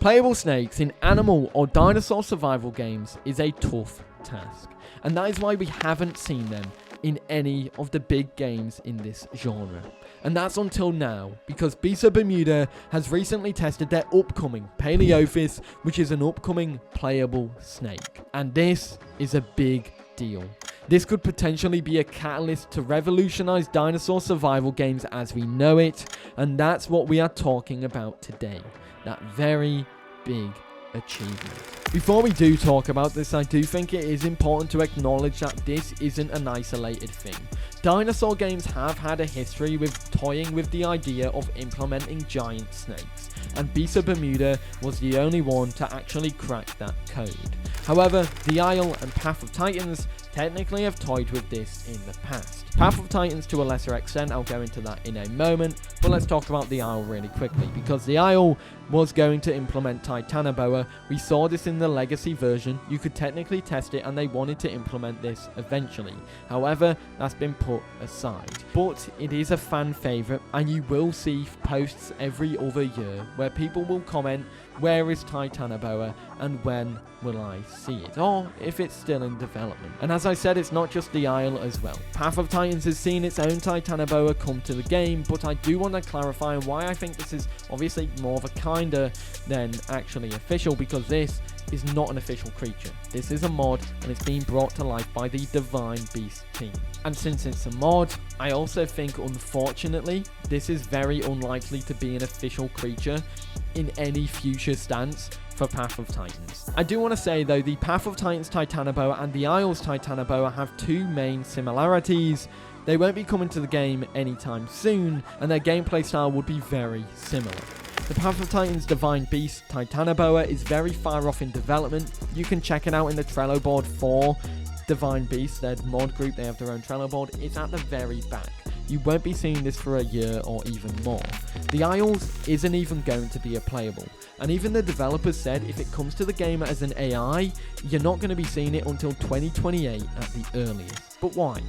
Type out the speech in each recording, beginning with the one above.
Playable snakes in animal or dinosaur survival games is a tough task, and that is why we haven't seen them in any of the big games in this genre. And that's until now, because Beasts of Bermuda has recently tested their upcoming Paleophis, which is an upcoming playable snake. And this is a big deal. This could potentially be a catalyst to revolutionize dinosaur survival games as we know it, and that's what we are talking about today. That very big achievement. Before we do talk about this, I do think it is important to acknowledge that this isn't an isolated thing. Dinosaur games have had a history with toying with the idea of implementing giant snakes, and Beasts of Bermuda was the only one to actually crack that code. However, The Isle and Path of Titans technically have toyed with this in the past. Path of Titans to a lesser extent, I'll go into that in a moment, but let's talk about The Isle really quickly, because The Isle was going to implement Titanoboa. We saw this in the legacy version. You could technically test it, and they wanted to implement this eventually. However, that's been put aside. But it is a fan favorite, and you will see posts every other year where people will comment, where is Titanoboa and when will I see it, or if it's still in development. And as I said, it's not just The Isle as well. Path of Titans has seen its own Titanoboa come to the game, but I do want to clarify why I think this is obviously more of a kinder than actually official, because this is not an official creature. This is a mod, and it's being brought to life by the Divine Beast team. And since it's a mod, I also think, unfortunately, this is very unlikely to be an official creature in any future stance for Path of Titans. I do want to say though, the Path of Titans Titanoboa and the Isle's Titanoboa have two main similarities. They won't be coming to the game anytime soon, and their gameplay style would be very similar. The Path of Titans Divine Beast Titanoboa is very far off in development. You can check it out in the Trello board for Divine Beast, their mod group. They have their own Trello board. It's at the very back. You won't be seeing this for a year or even more. The Isles isn't even going to be a playable, and even the developers said if it comes to the game as an AI, you're not going to be seeing it until 2028 at the earliest. But why?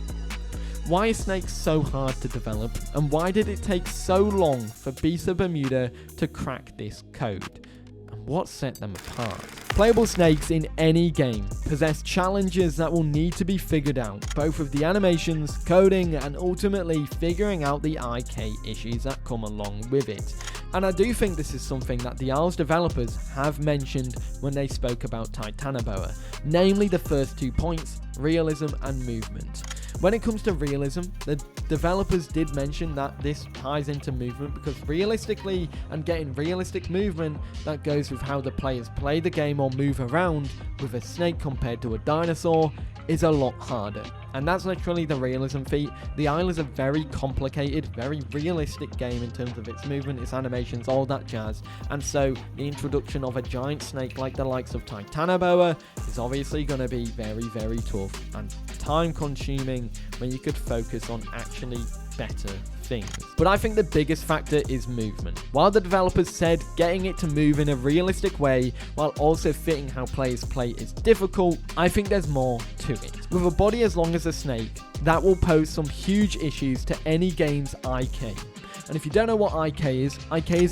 Why is Snake so hard to develop, and why did it take so long for Beasts of Bermuda to crack this code? And what set them apart? Playable snakes in any game possess challenges that will need to be figured out, both with the animations, coding, and ultimately figuring out the IK issues that come along with it. And I do think this is something that the Isle's developers have mentioned when they spoke about Titanoboa, namely the first 2 points, realism and movement. When it comes to realism, the developers did mention that this ties into movement, because realistically, and getting realistic movement that goes with how the players play the game or move around with a snake compared to a dinosaur is a lot harder. And that's literally the realism feat. The Isle is a very complicated, very realistic game in terms of its movement, its animations, all that jazz. And so the introduction of a giant snake like the likes of Titanoboa is obviously going to be very, very tough and time consuming when you could focus on actually better things. But I think the biggest factor is movement. While the developers said getting it to move in a realistic way while also fitting how players play is difficult, I think there's more to it. With a body as long as a snake, that will pose some huge issues to any game's IK. And if you don't know what IK is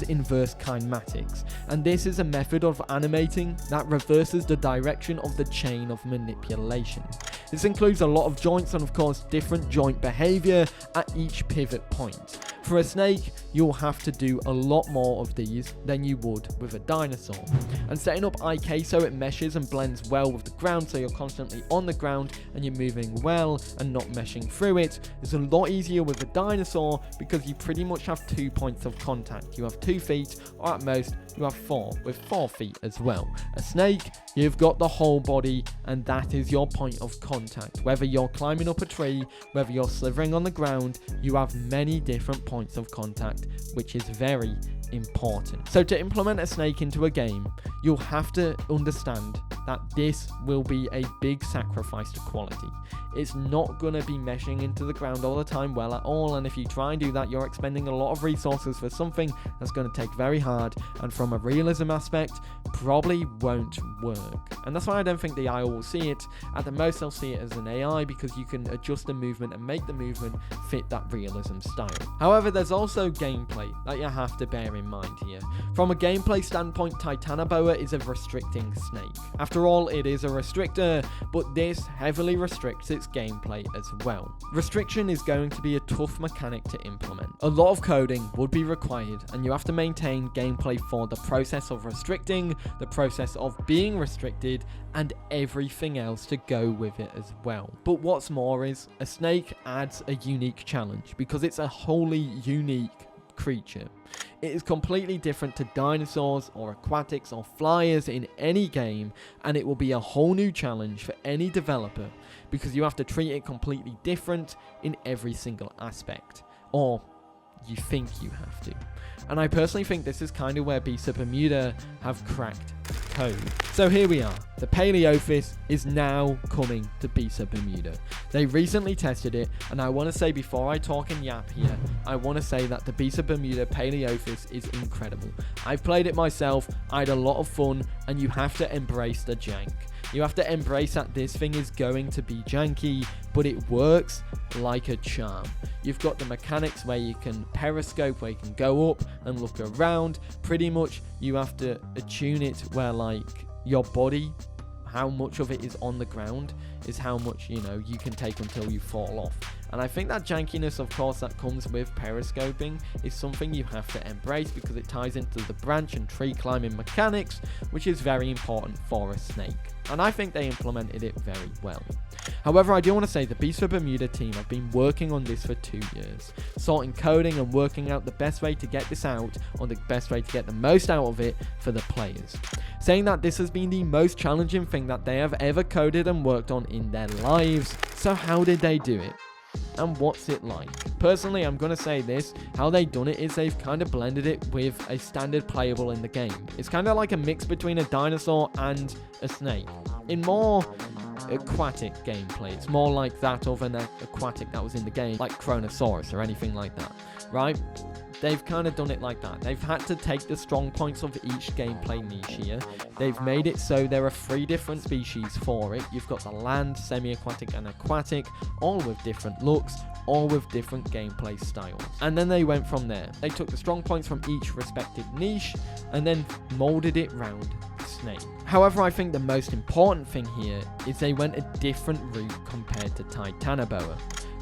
inverse kinematics, and this is a method of animating that reverses the direction of the chain of manipulation. This includes a lot of joints and of course different joint behavior at each pivot point. For a snake, you'll have to do a lot more of these than you would with a dinosaur. And setting up IK so it meshes and blends well with the ground, so you're constantly on the ground and you're moving well and not meshing through it, is a lot easier with a dinosaur, because you pretty much have 2 points of contact. You have 2 feet, or at most you have 4, with 4 feet as well. A snake, you've got the whole body, and that is your point of contact. Whether you're climbing up a tree, whether you're slithering on the ground, you have many different points of contact, which is very important. So to implement a snake into a game, you'll have to understand that this will be a big sacrifice to quality. It's not going to be meshing into the ground all the time well at all, and if you try and do that, you're expending a lot of resources for something that's going to take very hard, and from a realism aspect, probably won't work. And that's why I don't think the IO will see it. At the most, they'll see it as an AI, because you can adjust the movement and make the movement fit that realism style. However, there's also gameplay that you have to bear in mind here. From a gameplay standpoint, Titanoboa is a restricting snake. After all, it is a restrictor, but this heavily restricts its gameplay as well. Restriction is going to be a tough mechanic to implement. A lot of coding would be required, and you have to maintain gameplay for the process of restricting, the process of being restricted, and everything else to go with it as well. But what's more is, a snake adds a unique challenge because it's a wholly unique creature. It is completely different to dinosaurs or aquatics or flyers in any game, and it will be a whole new challenge for any developer because you have to treat it completely different in every single aspect, or you think you have to. And I personally think this is kind of where Beasts of Bermuda have cracked code. So here we are. The Paleophis is now coming to Beasts of Bermuda. They recently tested it, and I want to say, before I talk and yap here, I want to say that the Beasts of Bermuda Paleophis is incredible. I've played it myself, I had a lot of fun, and you have to embrace the jank. You have to embrace that this thing is going to be janky, but it works like a charm. You've got the mechanics where you can periscope, where you can go up and look around. Pretty much you have to attune it where, like, your body, how much of it is on the ground is how much, you know, you can take until you fall off. And I think that jankiness, of course, that comes with periscoping is something you have to embrace because it ties into the branch and tree climbing mechanics, which is very important for a snake. And I think they implemented it very well. However, I do want to say the Beasts of Bermuda team have been working on this for 2 years, sorting coding and working out the best way to get this out, or the best way to get the most out of it for the players. Saying that this has been the most challenging thing that they have ever coded and worked on in their lives. So how did they do it? And what's it like? Personally, I'm going to say this, how they done it is they've kind of blended it with a standard playable in the game. It's kind of like a mix between a dinosaur and a snake. In more aquatic gameplay, it's more like that of an aquatic that was in the game, like Kronosaurus or anything like that, right? They've kind of done it like that. They've had to take the strong points of each gameplay niche here. They've made it so there are 3 different species for it. You've got the land, semi-aquatic and aquatic, all with different looks, all with different gameplay styles. And then they went from there. They took the strong points from each respective niche and then molded it round the snake. However, I think the most important thing here is they went a different route compared to Titanoboa.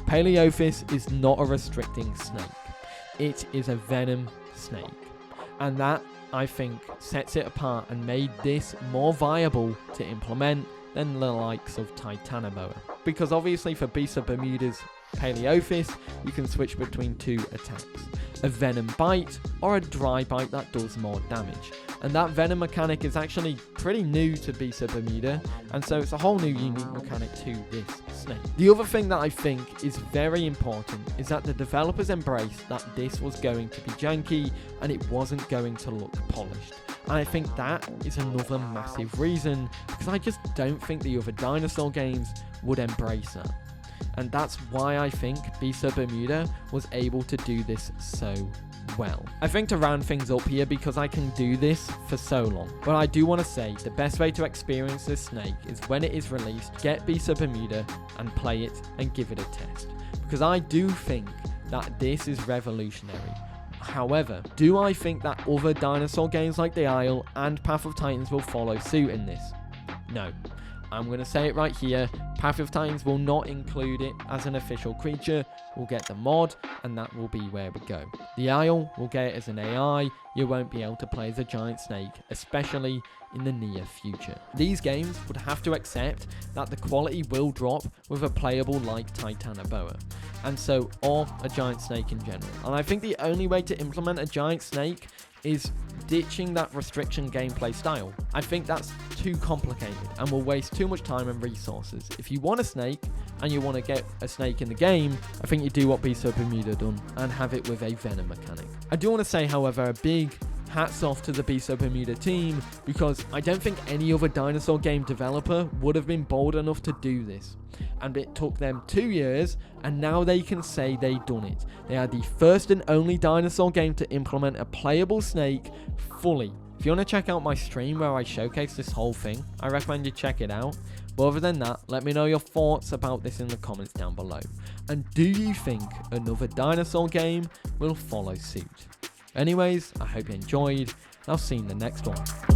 Paleophis is not a restricting snake. It is a venom snake, and that, I think, sets it apart and made this more viable to implement than the likes of Titanoboa. Because obviously for Beasts of Bermuda's Paleophis, you can switch between 2 attacks, a venom bite or a dry bite that does more damage. And that venom mechanic is actually pretty new to Beasts of Bermuda, and so it's a whole new unique mechanic to this snake. The other thing that I think is very important is that the developers embraced that this was going to be janky and it wasn't going to look polished. And I think that is another massive reason, because I just don't think the other dinosaur games would embrace that. And that's why I think Beasts of Bermuda was able to do this so well. I think to round things up here, because I can do this for so long, but I do want to say the best way to experience this snake is when it is released, get Beasts of Bermuda and play it and give it a test. Because I do think that this is revolutionary. However, do I think that other dinosaur games like The Isle and Path of Titans will follow suit in this? No. I'm going to say it right here, Path of Titans will not include it as an official creature. We'll get the mod, and that will be where we go. The Isle will get it as an AI. You won't be able to play as a giant snake, especially in the near future. These games would have to accept that the quality will drop with a playable like Titanoboa, and so, or a giant snake in general. And I think the only way to implement a giant snake is ditching that restriction gameplay style. I think that's too complicated and will waste too much time and resources. If you want a snake and you want to get a snake in the game, I think you do what Beasts of Bermuda done and have it with a venom mechanic. I do want to say, however, a big hats off to the Bermuda team, because I don't think any other dinosaur game developer would have been bold enough to do this. And it took them 2 years, and now they can say they done it. They are the first and only dinosaur game to implement a playable snake fully. If you want to check out my stream where I showcase this whole thing, I recommend you check it out. But other than that, let me know your thoughts about this in the comments down below. And do you think another dinosaur game will follow suit? Anyways, I hope you enjoyed, and I'll see you in the next one.